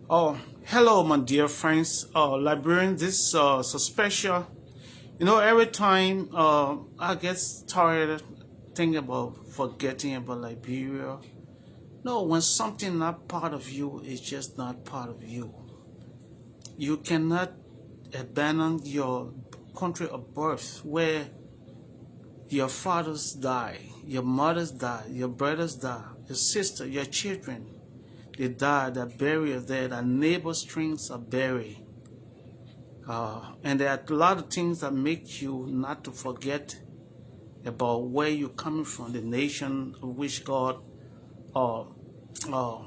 Oh, hello, my dear friends. Liberian, this so special. Every time I get tired thinking about forgetting about Liberia. No, when something not part of you is just not part of you. You cannot abandon your country of birth where your fathers die, your mothers die, your brothers die, your sister, your children, they die, they're buried there, their neighbor strings are buried. And there are a lot of things that make you not to forget about where you're coming from, the nation of which God uh, uh,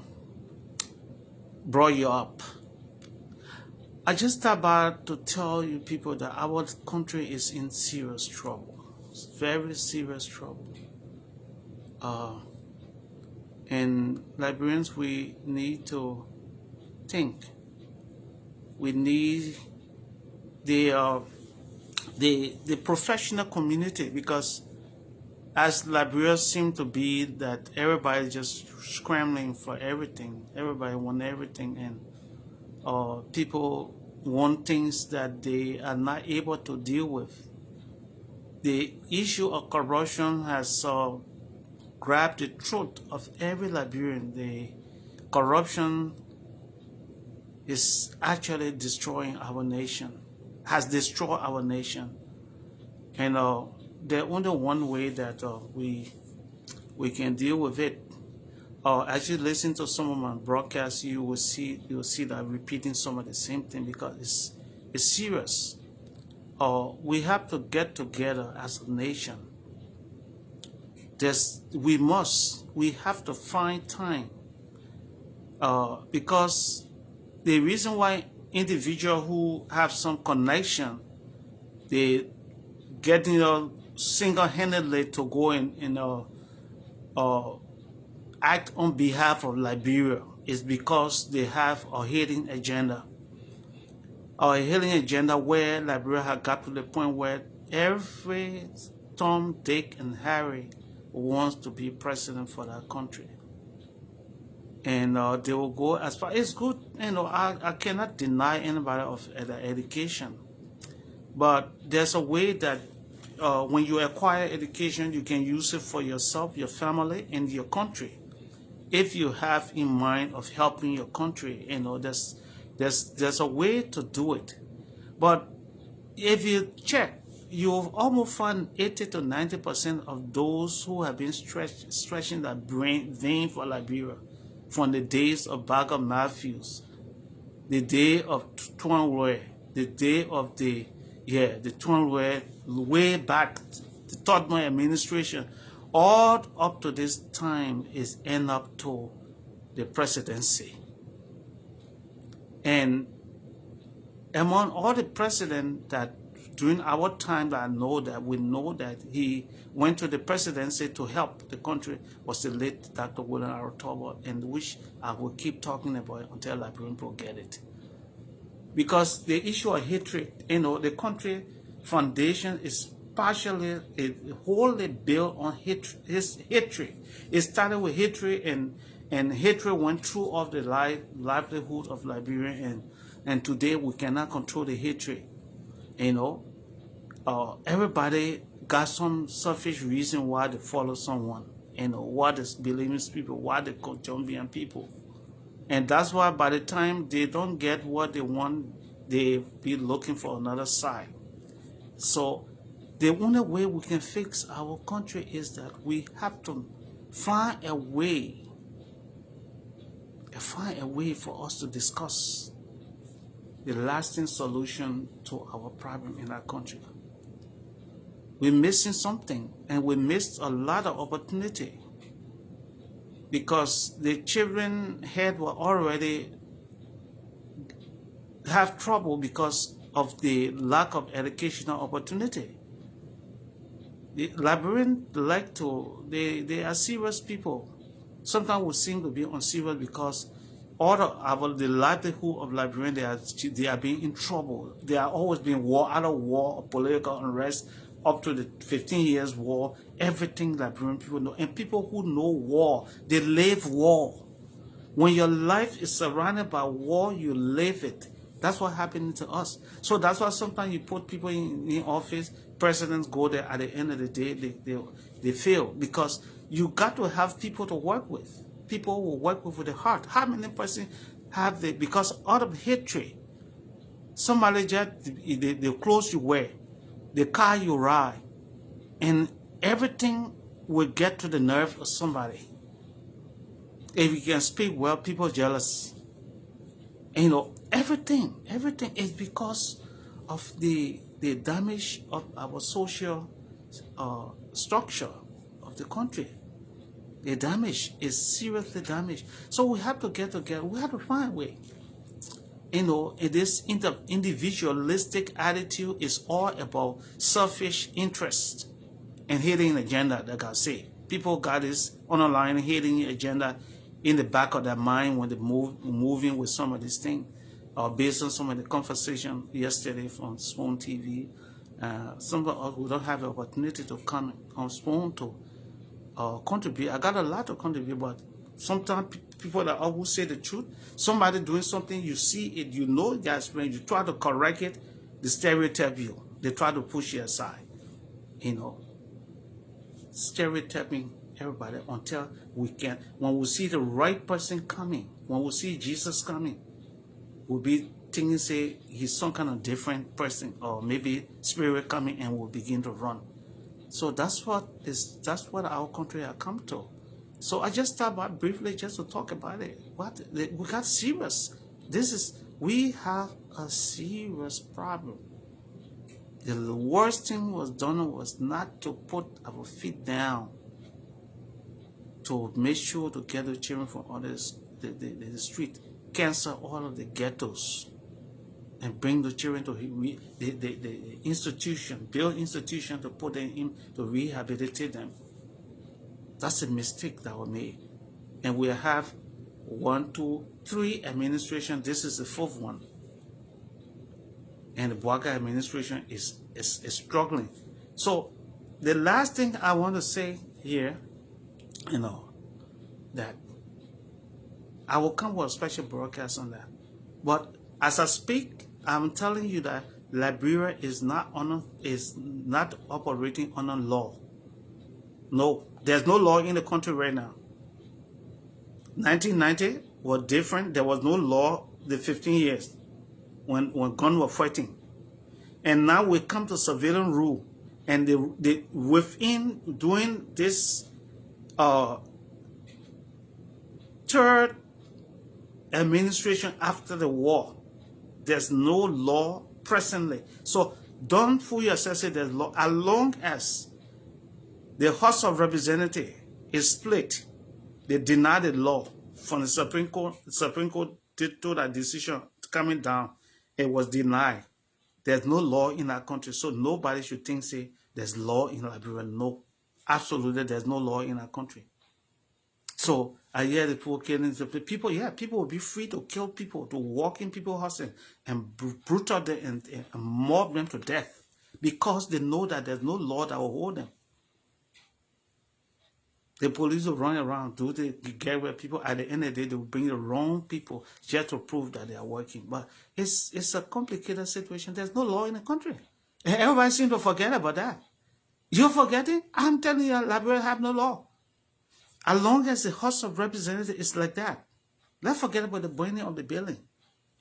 brought you up. I just thought about to tell you people that our country is in serious trouble. It's very serious trouble. Uh, and Liberians, we need to think. We need the uh, the professional community, because as Liberia seem to be that everybody just scrambling for everything. Everybody want everything, and people want things that they are not able to deal with. The issue of corruption has grabbed the throat of every Liberian. The corruption is actually destroying our nation, has destroyed our nation. And the only one way that we can deal with it. As you listen to some of my broadcasts, you will see that I'm repeating some of the same thing because it's serious. We have to get together as a nation. We have to find time, because the reason why individuals who have some connection, they get single-handedly to go uh, act on behalf of Liberia is because they have a hidden agenda. A hidden agenda where Liberia has got to the point where every Tom, Dick, and Harry wants to be president for that country. And they will go as far. It's good, I cannot deny anybody of the education. But there's a way that when you acquire education, you can use it for yourself, your family, and your country. If you have in mind of helping your country, there's a way to do it. But if you check, you'll almost find 80 to 90% of those who have been stretching their vein for Liberia from the days of Baga Matthews, the day of Twanwe, the day of the Twanwe, way back, the Tottenham administration, all up to this time is end up to the presidency. And among all the presidents that during our time that we know that he went to the presidency to help the country was the late Dr. William Arotobo, and which I will keep talking about until Liberian people get it. Because the issue of hatred, the country foundation is partially, wholly built on hatred. It started with hatred, and hatred went through all the livelihood of Liberia, and today we cannot control the hatred. Everybody got some selfish reason why they follow someone. Why they believing people, why they Colombian people. And that's why by the time they don't get what they want, they be looking for another side. So the only way we can fix our country is that we have to find a way for us to discuss the lasting solution to our problem in our country. We're missing something, and we missed a lot of opportunity, because the children head were already have trouble because of the lack of educational opportunity. The Liberians they are serious people. Sometimes we seem to be unserious because the livelihood of Liberians, they are being in trouble. They are always being out of war or political unrest. Up to the 15 years war, everything Liberian people know. And people who know war, they live war. When your life is surrounded by war, you live it. That's what happened to us. So that's why sometimes you put people in office, presidents go there, at the end of the day, they fail. Because you got to have people to work with. People will work with the heart. How many persons have the, because out of hatred, somebody just, the clothes you wear, the car you ride, and everything will get to the nerve of somebody. If you can speak well, people are jealous. And, you know, everything is because of the damage of our social structure of the country. The damage is seriously damaged. So we have to get together. We have to find a way. You know, this individualistic attitude is all about selfish interest and hidden agenda, like I say. People got this underlying hidden agenda in the back of their mind when they moving with some of these things. Based on some of the conversation yesterday from Spoon TV, some of us who don't have the opportunity to come on Spoon to contribute. I got a lot to contribute, but sometimes people that always say the truth, somebody doing something, you see it, you know that's when you try to correct it, they stereotype you. They try to push you aside, you know. Stereotyping everybody until we can, when we see the right person coming, when we see Jesus coming, we'll be thinking, say, he's some kind of different person, or maybe spirit coming, and we'll begin to run. So that's what our country has come to. So I just thought about briefly just to talk about it. We got serious. We have a serious problem. The worst thing was done was not to put our feet down, to make sure to get the children from others, the street, cancel all of the ghettos, and bring the children to the institution, build institution to put them in, to rehabilitate them. That's a mistake that was made. And we have 1, 2, 3 administration. This is the 4th one. And the Bwaga administration is struggling. So the last thing I want to say here, you know, that I will come with a special broadcast on that. But as I speak, I'm telling you that Liberia is not operating under law. No, there's no law in the country right now. 1990 was different. There was no law the 15 years when guns were fighting. And now we come to civilian rule. And they within doing this third administration after the war, there's no law presently. So don't fool yourself, say there's law. As long as the House of Representatives is split, they deny the law from the Supreme Court. The Supreme Court did that decision coming down. It was denied. There's no law in our country, so nobody should think, say, there's law in Liberia. No, absolutely, there's no law in our country. So I hear the people killing people. Yeah, people will be free to kill people, to walk in people's houses and brutal them and mob them to death, because they know that there's no law that will hold them. The police will run around, get where people, at the end of the day, they will bring the wrong people just to prove that they are working. But it's a complicated situation. There's no law in the country. And everybody seems to forget about that. You're forgetting? I'm telling you, Liberia have no law. As long as the House of Representatives is like that, let's forget about the burning of the building.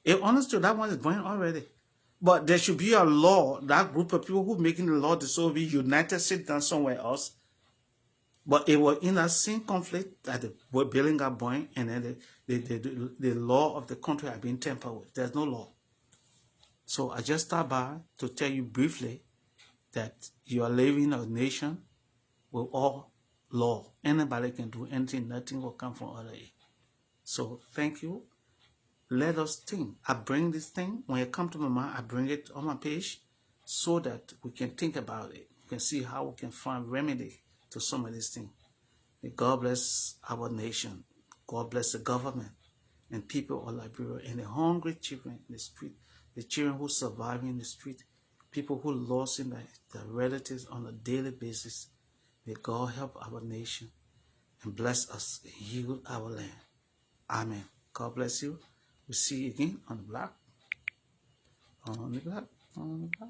If honest to that one is burning already. But there should be a law, that group of people who are making the law, they should be united, sit down somewhere else. But it was in that same conflict that the building got burned, and then the law of the country had been tampered with. There's no law. So I just stopped by to tell you briefly that you are living in a nation with all law. Anybody can do anything, nothing will come from other aid. So thank you. Let us think. I bring this thing, when it comes to my mind, I bring it on my page so that we can think about it. We can see how we can find remedy to some of these things. May God bless our nation. God bless the government and people of Liberia, and the hungry children in the street, the children who survive in the street, people who lost in their relatives on a daily basis. May God help our nation and bless us and heal our land. Amen. God bless you. We'll see you again on the block. On the block. On the block.